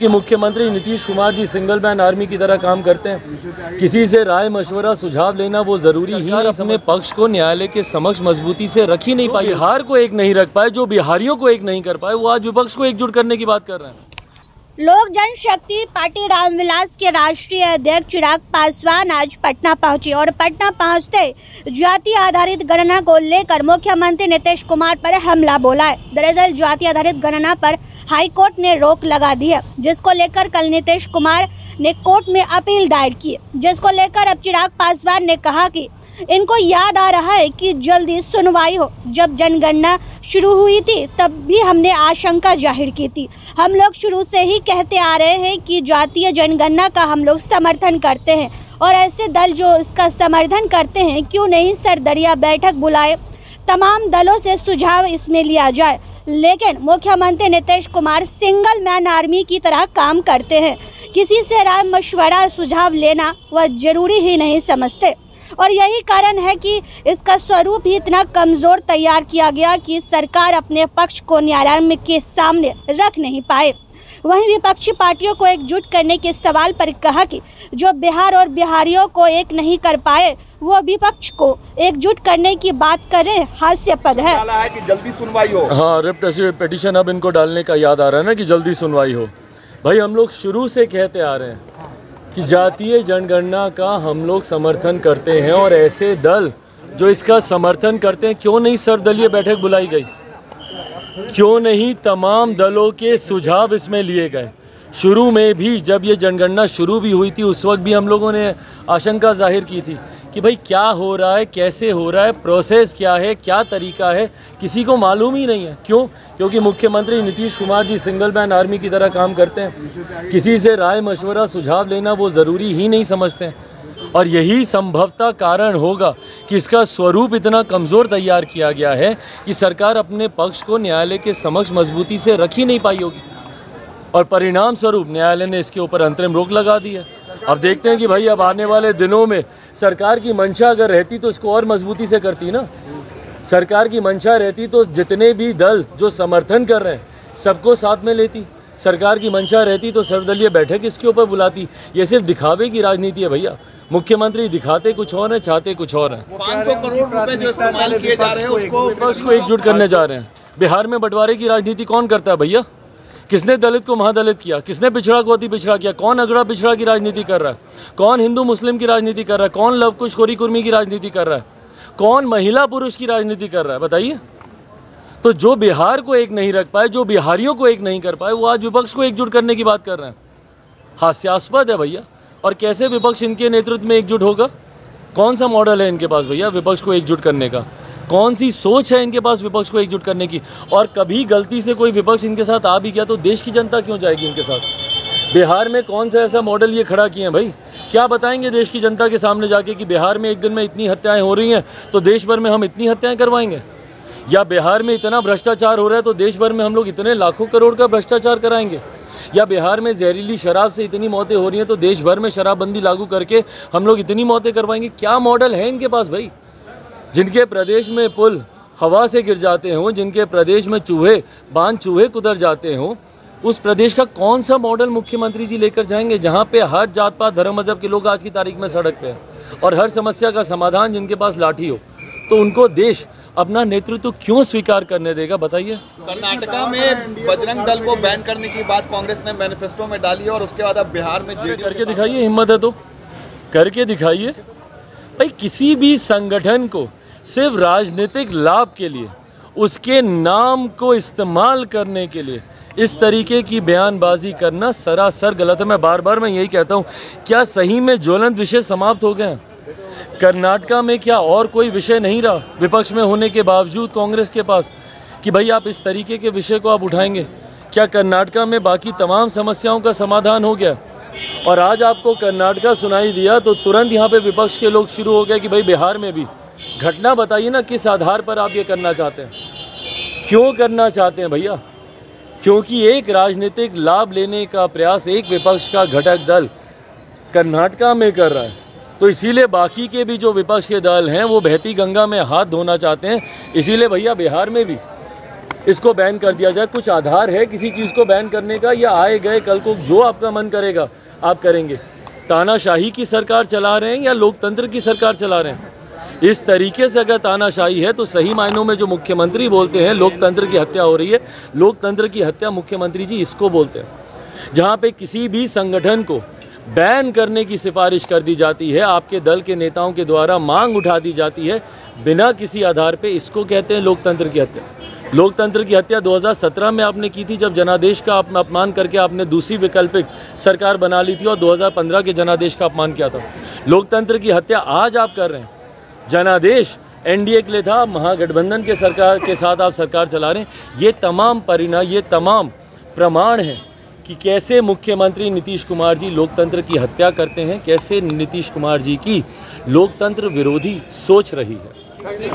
कि मुख्यमंत्री Nitish Kumar ji single man army की तरह काम करते हैं। किसी से राय मशवरा सुझाव लेना वो जरूरी ही नहीं। अपने पक्ष को न्यायालय के समक्ष मजबूती से रख ही नहीं पाई। बिहार को एक नहीं रख पाए, जो बिहारियों को एक नहीं कर पाए, वो आज विपक्ष को एकजुट करने की बात कर रहे हैं। लोक जनशक्ति पार्टी रामविलास के राष्ट्रीय अध्यक्ष चिराग पासवान आज पटना पहुंचे और पटना पहुंचते जाति आधारित गणना को लेकर मुख्यमंत्री नीतीश कुमार पर हमला बोला है। दरअसल जाति आधारित गणना पर हाईकोर्ट ने रोक लगा दी है, जिसको लेकर कल नीतीश कुमार ने कोर्ट में अपील दायर की, जिसको लेकर अब चिराग पासवान ने कहा कि इनको याद आ रहा है कि जल्दी सुनवाई हो। जब जनगणना शुरू हुई थी तब भी हमने आशंका जाहिर की थी। हम लोग शुरू से ही कहते आ रहे हैं कि जातीय जनगणना का हम लोग समर्थन करते हैं और ऐसे दल जो इसका समर्थन करते हैं क्यों नहीं सर्वदलीय बैठक बुलाए, तमाम दलों से सुझाव इसमें लिया जाए। लेकिन मुख्यमंत्री Nitish Kumar single man army की तरह काम करते हैं। किसी से राय मशवरा सुझाव लेना वह जरूरी ही नहीं समझते और यही कारण है कि इसका स्वरूप ही इतना कमजोर तैयार किया गया कि सरकार अपने पक्ष को न्यायालय के सामने रख नहीं पाए। वहीं विपक्षी पार्टियों को एकजुट करने के सवाल पर कहा कि जो बिहार और बिहारियों को एक नहीं कर पाए वो विपक्ष को एकजुट करने की बात करें, हास्यास्पद है कि जल्दी सुनवाई हो। हाँ, रिट पिटीशन अब इनको डालने का याद आ रहा है ना कि जल्दी सुनवाई हो। भाई हम लोग शुरू से कहते आ रहे हैं कि जातीय जनगणना का हम लोग समर्थन करते हैं और ऐसे दल जो इसका समर्थन करते हैं क्यों नहीं सर्वदलीय बैठक बुलाई गई, क्यों नहीं तमाम दलों के सुझाव इसमें लिए गए। शुरू में भी जब ये जनगणना शुरू भी हुई थी उस वक्त भी हम लोगों ने आशंका जाहिर की थी कि भाई क्या हो रहा है, कैसे हो रहा है, प्रोसेस क्या है, क्या तरीका है, किसी को मालूम ही नहीं है। क्यों? क्योंकि मुख्यमंत्री Nitish Kumar ji single man army की तरह काम करते हैं। किसी से राय मशवरा सुझाव लेना वो ज़रूरी ही नहीं समझते हैं और यही संभवतः कारण होगा कि इसका स्वरूप इतना कमज़ोर तैयार किया गया है कि सरकार अपने पक्ष को न्यायालय के समक्ष मजबूती से रख ही नहीं पाई होगी और परिणाम स्वरूप न्यायालय ने इसके ऊपर अंतरिम रोक लगा दी है। अब देखते हैं कि भाई अब आने वाले दिनों में सरकार की मंशा अगर रहती तो इसको और मजबूती से करती ना। सरकार की मंशा रहती तो जितने भी दल जो समर्थन कर रहे हैं सबको साथ में लेती। सरकार की मंशा रहती तो सर्वदलीय बैठक इसके ऊपर बुलाती। ये सिर्फ दिखावे की राजनीति है भैया। मुख्यमंत्री दिखाते कुछ और हैं, चाहते कुछ और हैं। 500 करोड़ रुपए जो इस्तेमाल किए जा रहे हैं उसको विपक्ष को एकजुट करने जा रहे हैं। बिहार में बंटवारे की राजनीति कौन करता है भैया? किसने दलित को महादलित किया? किसने पिछड़ा को अति पिछड़ा किया? कौन अगड़ा पिछड़ा की राजनीति कर रहा है? कौन हिंदू मुस्लिम की राजनीति कर रहा है? कौन लव कुश खोरी कुर्मी की राजनीति कर रहा है? कौन महिला पुरुष की राजनीति कर रहा है? बताइए। तो जो बिहार को एक नहीं रख पाए, जो बिहारियों को एक नहीं कर पाए, वो आज विपक्ष को एकजुट करने की बात कर रहे हैं। हास्यास्पद है भैया। और कैसे विपक्ष इनके नेतृत्व में एकजुट होगा? कौन सा मॉडल है इनके पास भैया विपक्ष को एकजुट करने का? कौन सी सोच है इनके पास विपक्ष को एकजुट करने की? और कभी गलती से कोई विपक्ष इनके साथ आ भी गया तो देश की जनता क्यों जाएगी इनके साथ? बिहार में कौन सा ऐसा मॉडल ये खड़ा किए हैं भाई? क्या बताएंगे देश की जनता के सामने जाके कि बिहार में एक दिन में इतनी हत्याएं हो रही हैं तो देश भर में हम इतनी हत्याएं करवाएंगे? या बिहार में इतना भ्रष्टाचार हो रहा है तो देश भर में हम लोग इतने लाखों करोड़ का भ्रष्टाचार कराएंगे? या बिहार में जहरीली शराब से इतनी मौतें हो रही हैं तो देश भर में शराबबंदी लागू करके हम लोग इतनी मौतें करवाएंगे? क्या मॉडल है इनके पास भाई? जिनके प्रदेश में पुल हवा से गिर जाते हों, जिनके प्रदेश में चूहे कुतर जाते हों, उस प्रदेश का कौन सा मॉडल मुख्यमंत्री जी लेकर जाएंगे जहां पे हर जात पात धर्म मजहब के लोग आज की तारीख में सड़क पे हैं और हर समस्या का समाधान जिनके पास लाठी हो? तो उनको देश अपना नेतृत्व क्यों स्वीकार करने देगा बताइए? कर्नाटका में बजरंग दल को बैन करने की बात कांग्रेस ने मैनिफेस्टो में डाली है और उसके बाद अब बिहार में करके दिखाइए। हिम्मत है तो करके दिखाइए भाई। किसी भी संगठन को सिर्फ राजनीतिक लाभ के लिए, उसके नाम को इस्तेमाल करने के लिए इस तरीके की बयानबाजी करना सरासर गलत है। मैं बार यही कहता हूँ, क्या सही में ज्वलंत विषय समाप्त हो गए हैं? कर्नाटका में क्या और कोई विषय नहीं रहा विपक्ष में होने के बावजूद कांग्रेस के पास कि भाई आप इस तरीके के विषय को आप उठाएंगे? क्या कर्नाटका में बाकी तमाम समस्याओं का समाधान हो गया? और आज आपको कर्नाटका सुनाई दिया तो तुरंत यहाँ पे विपक्ष के लोग शुरू हो गए कि भाई बिहार में भी। घटना बताइए ना, किस आधार पर आप ये करना चाहते हैं? क्यों करना चाहते हैं भैया? क्योंकि एक राजनीतिक लाभ लेने का प्रयास एक विपक्ष का घटक दल कर्नाटका में कर रहा है, तो इसीलिए बाकी के भी जो विपक्ष के दल हैं वो बहती गंगा में हाथ धोना चाहते हैं। इसीलिए भैया बिहार में भी इसको बैन कर दिया जाए। कुछ आधार है किसी चीज़ को बैन करने का, या आए गए कल को जो आपका मन करेगा आप करेंगे? तानाशाही की सरकार चला रहे हैं या लोकतंत्र की सरकार चला रहे हैं? इस तरीके से अगर तानाशाही है तो सही मायनों में जो मुख्यमंत्री बोलते हैं लोकतंत्र की हत्या हो रही है, लोकतंत्र की हत्या मुख्यमंत्री जी इसको बोलते हैं। जहाँ पे किसी भी संगठन को बैन करने की सिफारिश कर दी जाती है, आपके दल के नेताओं के द्वारा मांग उठा दी जाती है बिना किसी आधार पे, इसको कहते हैं लोकतंत्र की हत्या। लोकतंत्र की हत्या 2017 में आपने की थी, जब जनादेश का अपमान करके आपने दूसरी वैकल्पिक सरकार बना ली थी, और 2015 के जनादेश का अपमान किया था। लोकतंत्र की हत्या आज आप कर रहे हैं। जनादेश एनडीए के लिए था, महागठबंधन के सरकार के साथ आप सरकार चला रहे हैं। ये तमाम परिणाम, ये तमाम प्रमाण हैं कि कैसे मुख्यमंत्री नीतीश कुमार जी लोकतंत्र की हत्या करते हैं, कैसे नीतीश कुमार जी की लोकतंत्र विरोधी सोच रही है।